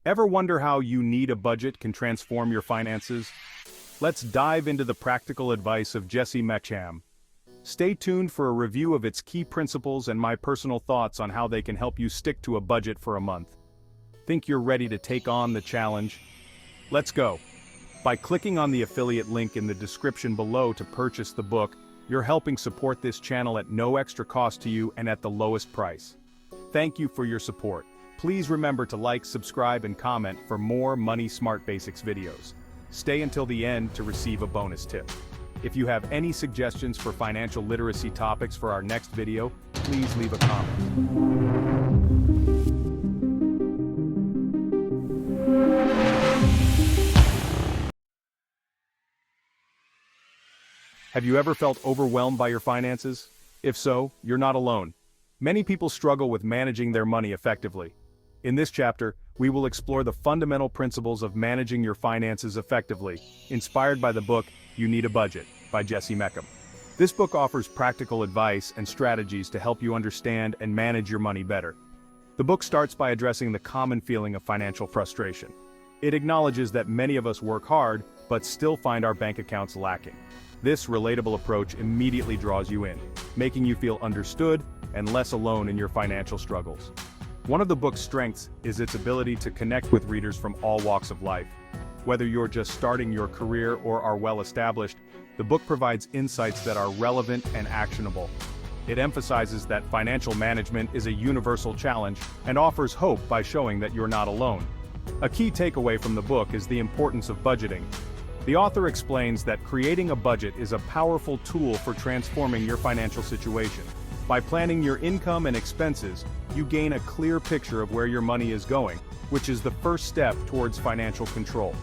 Ever wonder how you need a budget can transform your finances? Let's dive into the practical advice of Jesse Mecham. Stay tuned for a review of its key principles and my personal thoughts on how they can help you stick to a budget for a month. Think you're ready to take on the challenge? Let's go. By clicking on the affiliate link in the description below to purchase the book, you're helping support this channel at no extra cost to you and at the lowest price. Thank you for your support. Please remember to like, subscribe, and comment for more Money Smart Basics videos. Stay until the end to receive a bonus tip. If you have any suggestions for financial literacy topics for our next video, please leave a comment. Have you ever felt overwhelmed by your finances? If so, you're not alone. Many people struggle with managing their money effectively. In this chapter, we will explore the fundamental principles of managing your finances effectively, inspired by the book, You Need a Budget, by Jesse Mecham. This book offers practical advice and strategies to help you understand and manage your money better. The book starts by addressing the common feeling of financial frustration. It acknowledges that many of us work hard, but still find our bank accounts lacking. This relatable approach immediately draws you in, making you feel understood and less alone in your financial struggles. One of the book's strengths is its ability to connect with readers from all walks of life. Whether you're just starting your career or are well established, the book provides insights that are relevant and actionable. It emphasizes that financial management is a universal challenge and offers hope by showing that you're not alone. A key takeaway from the book is the importance of budgeting. The author explains that creating a budget is a powerful tool for transforming your financial situation. By planning your income and expenses, you gain a clear picture of where your money is going, which is the first step towards financial control.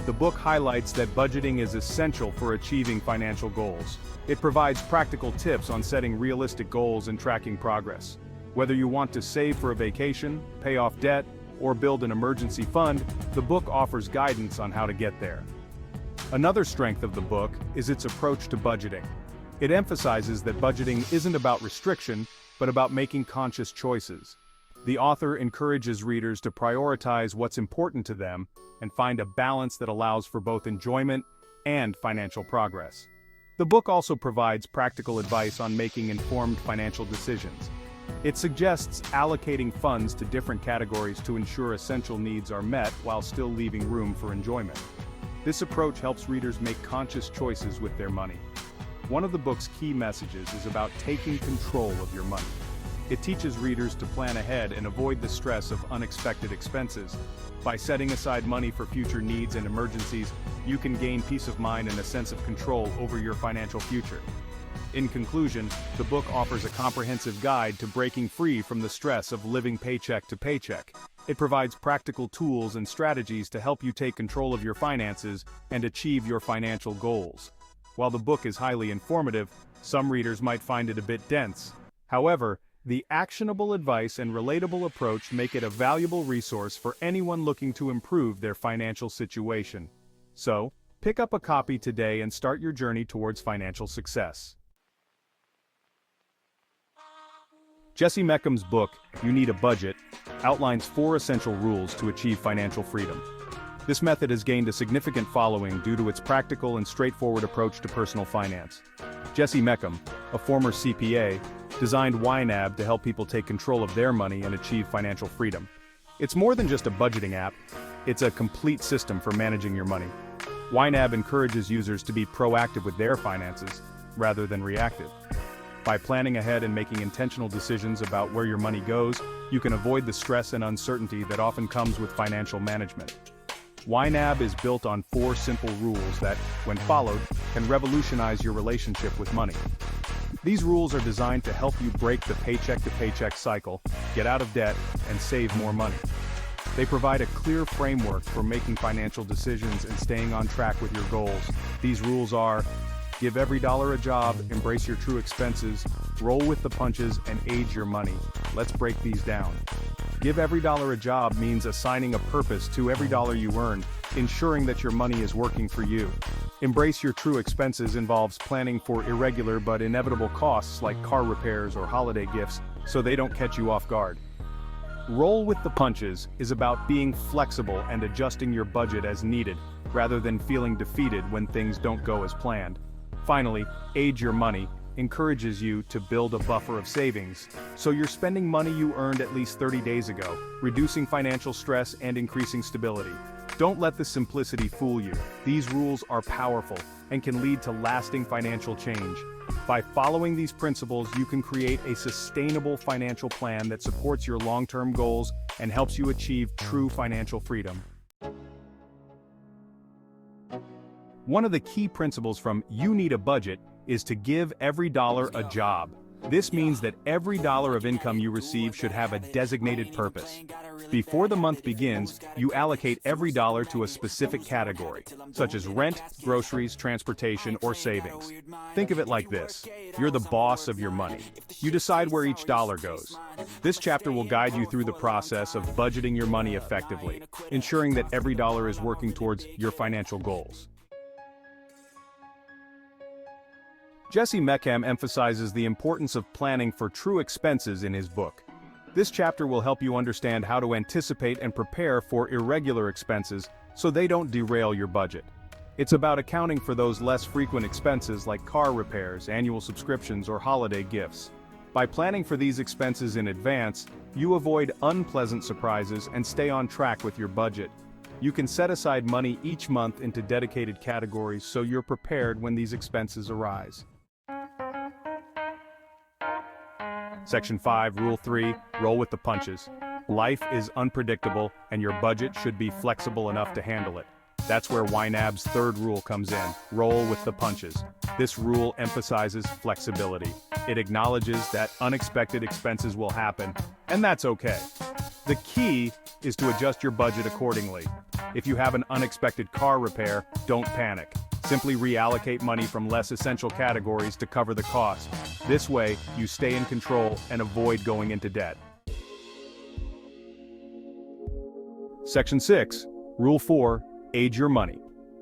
The book highlights that budgeting is essential for achieving financial goals. It provides practical tips on setting realistic goals and tracking progress. Whether you want to save for a vacation, pay off debt, or build an emergency fund, the book offers guidance on how to get there. Another strength of the book is its approach to budgeting. It emphasizes that budgeting isn't about restriction, but about making conscious choices. The author encourages readers to prioritize what's important to them and find a balance that allows for both enjoyment and financial progress. The book also provides practical advice on making informed financial decisions. It suggests allocating funds to different categories to ensure essential needs are met while still leaving room for enjoyment. This approach helps readers make conscious choices with their money. One of the book's key messages is about taking control of your money. It teaches readers to plan ahead and avoid the stress of unexpected expenses. By setting aside money for future needs and emergencies, you can gain peace of mind and a sense of control over your financial future. In conclusion, the book offers a comprehensive guide to breaking free from the stress of living paycheck to paycheck. It provides practical tools and strategies to help you take control of your finances and achieve your financial goals. While the book is highly informative, some readers might find it a bit dense. However, the actionable advice and relatable approach make it a valuable resource for anyone looking to improve their financial situation. So, pick up a copy today and start your journey towards financial success. Jesse Mecham's book, You Need a Budget, outlines 4 essential rules to achieve financial freedom. This method has gained a significant following due to its practical and straightforward approach to personal finance. Jesse Mecham, a former CPA, designed YNAB to help people take control of their money and achieve financial freedom. It's more than just a budgeting app, it's a complete system for managing your money. YNAB encourages users to be proactive with their finances, rather than reactive. By planning ahead and making intentional decisions about where your money goes, you can avoid the stress and uncertainty that often comes with financial management. YNAB is built on 4 simple rules that, when followed, can revolutionize your relationship with money. These rules are designed to help you break the paycheck-to-paycheck cycle, get out of debt, and save more money. They provide a clear framework for making financial decisions and staying on track with your goals. These rules are: give every dollar a job, embrace your true expenses, roll with the punches, and age your money. Let's break these down. Give every dollar a job means assigning a purpose to every dollar you earn, ensuring that your money is working for you. Embrace your true expenses involves planning for irregular but inevitable costs like car repairs or holiday gifts, so they don't catch you off guard. Roll with the punches is about being flexible and adjusting your budget as needed, rather than feeling defeated when things don't go as planned. Finally, age your money encourages you to build a buffer of savings, so you're spending money you earned at least 30 days ago, reducing financial stress and increasing stability. Don't let the simplicity fool you. These rules are powerful and can lead to lasting financial change. By following these principles, you can create a sustainable financial plan that supports your long-term goals and helps you achieve true financial freedom. One of the key principles from You Need a Budget is to give every dollar a job. This means that every dollar of income you receive should have a designated purpose. Before the month begins, you allocate every dollar to a specific category, such as rent, groceries, transportation, or savings. Think of it like this: you're the boss of your money. You decide where each dollar goes. This chapter will guide you through the process of budgeting your money effectively, ensuring that every dollar is working towards your financial goals. Jesse Mecham emphasizes the importance of planning for true expenses in his book. This chapter will help you understand how to anticipate and prepare for irregular expenses so they don't derail your budget. It's about accounting for those less frequent expenses like car repairs, annual subscriptions, or holiday gifts. By planning for these expenses in advance, you avoid unpleasant surprises and stay on track with your budget. You can set aside money each month into dedicated categories so you're prepared when these expenses arise. Section 5, Rule 3, Roll with the punches. Life is unpredictable, and your budget should be flexible enough to handle it. That's where YNAB's third rule comes in: roll with the punches. This rule emphasizes flexibility. It acknowledges that unexpected expenses will happen, and that's okay. The key is to adjust your budget accordingly. If you have an unexpected car repair, don't panic. Simply reallocate money from less essential categories to cover the cost. This way, you stay in control and avoid going into debt. Section 6, Rule 4, Age your money.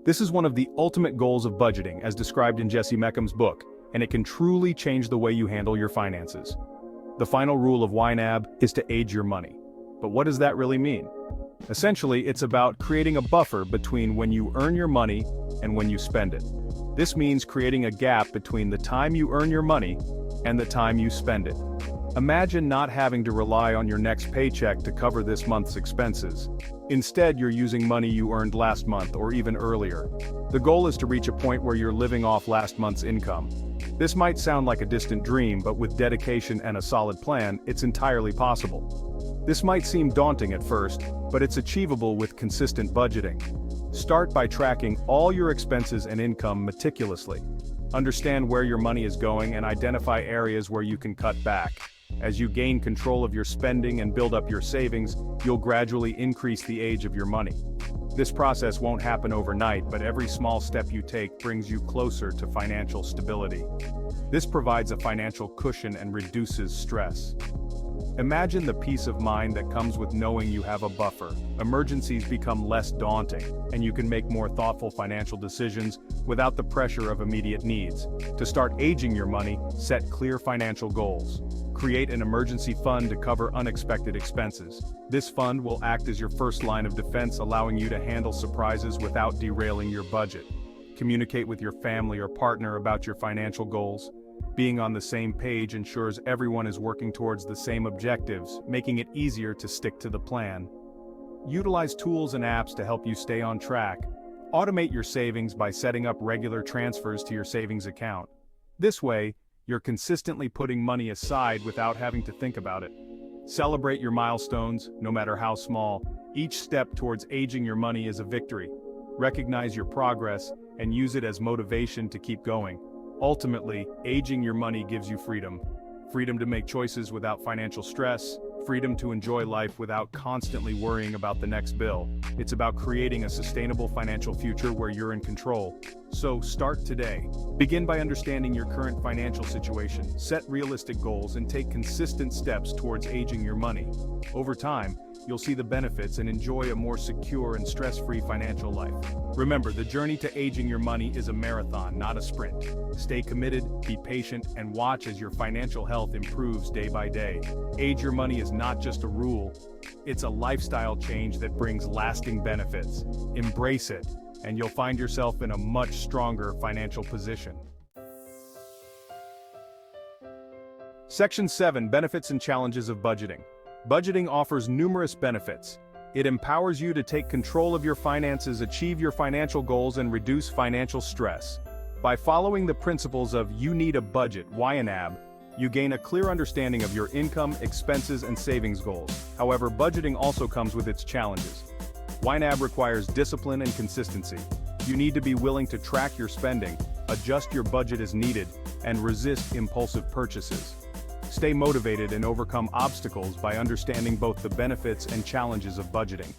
This is one of the ultimate goals of budgeting as described in Jesse Mecham's book, and it can truly change the way you handle your finances. The final rule of YNAB is to age your money. But what does that really mean? Essentially, it's about creating a buffer between when you earn your money and when you spend it. This means creating a gap between the time you earn your money and the time you spend it. Imagine not having to rely on your next paycheck to cover this month's expenses. Instead, you're using money you earned last month or even earlier. The goal is to reach a point where you're living off last month's income. This might sound like a distant dream, but with dedication and a solid plan, it's entirely possible. This might seem daunting at first, but it's achievable with consistent budgeting. Start by tracking all your expenses and income meticulously. Understand where your money is going and identify areas where you can cut back. As you gain control of your spending and build up your savings, you'll gradually increase the age of your money. This process won't happen overnight, but every small step you take brings you closer to financial stability. This provides a financial cushion and reduces stress. Imagine the peace of mind that comes with knowing you have a buffer. Emergencies become less daunting, and you can make more thoughtful financial decisions without the pressure of immediate needs. To start aging your money, set clear financial goals. Create an emergency fund to cover unexpected expenses. This fund will act as your first line of defense, allowing you to handle surprises without derailing your budget. Communicate with your family or partner about your financial goals. Being on the same page ensures everyone is working towards the same objectives, making it easier to stick to the plan. Utilize tools and apps to help you stay on track. Automate your savings by setting up regular transfers to your savings account. This way, you're consistently putting money aside without having to think about it. Celebrate your milestones, no matter how small. Each step towards aging your money is a victory. Recognize your progress and use it as motivation to keep going. Ultimately, aging your money gives you freedom. Freedom to make choices without financial stress, freedom to enjoy life without constantly worrying about the next bill. It's about creating a sustainable financial future where you're in control. So start today. Begin by understanding your current financial situation, set realistic goals, and take consistent steps towards aging your money. Over time, you'll see the benefits and enjoy a more secure and stress-free financial life. Remember, the journey to aging your money is a marathon, not a sprint. Stay committed, be patient, and watch as your financial health improves day by day. Age Your Money is is not just a rule, it's a lifestyle change that brings lasting benefits. Embrace it, and you'll find yourself in a much stronger financial position. Section 7. Benefits and challenges of budgeting. Budgeting offers numerous benefits. It empowers you to take control of your finances, achieve your financial goals, and reduce financial stress. By following the principles of "you need a budget" YNAB, you gain a clear understanding of your income, expenses, and savings goals. However, budgeting also comes with its challenges. YNAB requires discipline and consistency. You need to be willing to track your spending, adjust your budget as needed, and resist impulsive purchases. Stay motivated and overcome obstacles by understanding both the benefits and challenges of budgeting.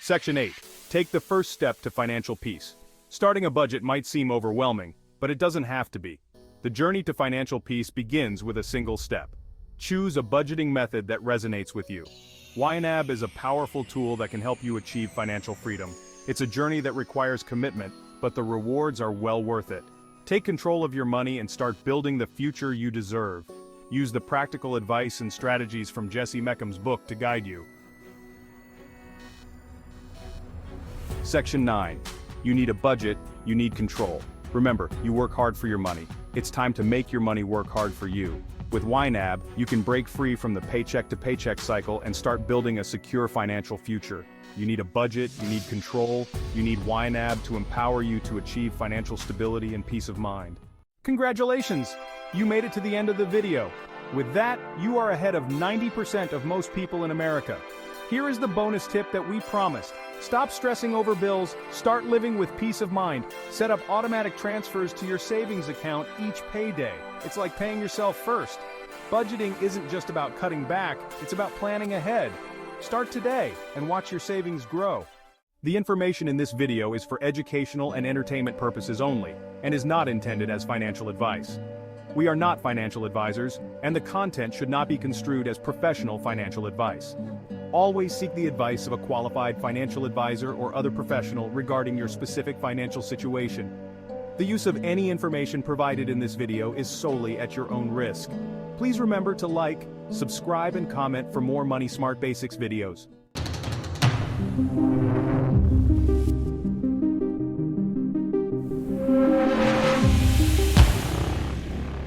Section 8. Take the first step to financial peace. Starting a budget might seem overwhelming, but it doesn't have to be. The journey to financial peace begins with a single step. Choose a budgeting method that resonates with you. YNAB is a powerful tool that can help you achieve financial freedom. It's a journey that requires commitment, but the rewards are well worth it. Take control of your money and start building the future you deserve. Use the practical advice and strategies from Jesse Mecham's book to guide you. Section 9. You need a budget, you need control. Remember, you work hard for your money. It's time to make your money work hard for you. With YNAB, you can break free from the paycheck-to-paycheck cycle and start building a secure financial future. You need a budget, you need control, you need YNAB to empower you to achieve financial stability and peace of mind. Congratulations! You made it to the end of the video. With that, you are ahead of 90% of most people in America. Here is the bonus tip that we promised. Stop stressing over bills, start living with peace of mind. Set up automatic transfers to your savings account each payday. It's like paying yourself first. Budgeting isn't just about cutting back, it's about planning ahead. Start today and watch your savings grow. The information in this video is for educational and entertainment purposes only, and is not intended as financial advice. We are not financial advisors, and the content should not be construed as professional financial advice. Always seek the advice of a qualified financial advisor or other professional regarding your specific financial situation. The use of any information provided in this video is solely at your own risk. Please remember to like, subscribe, and comment for more Money Smart Basics videos.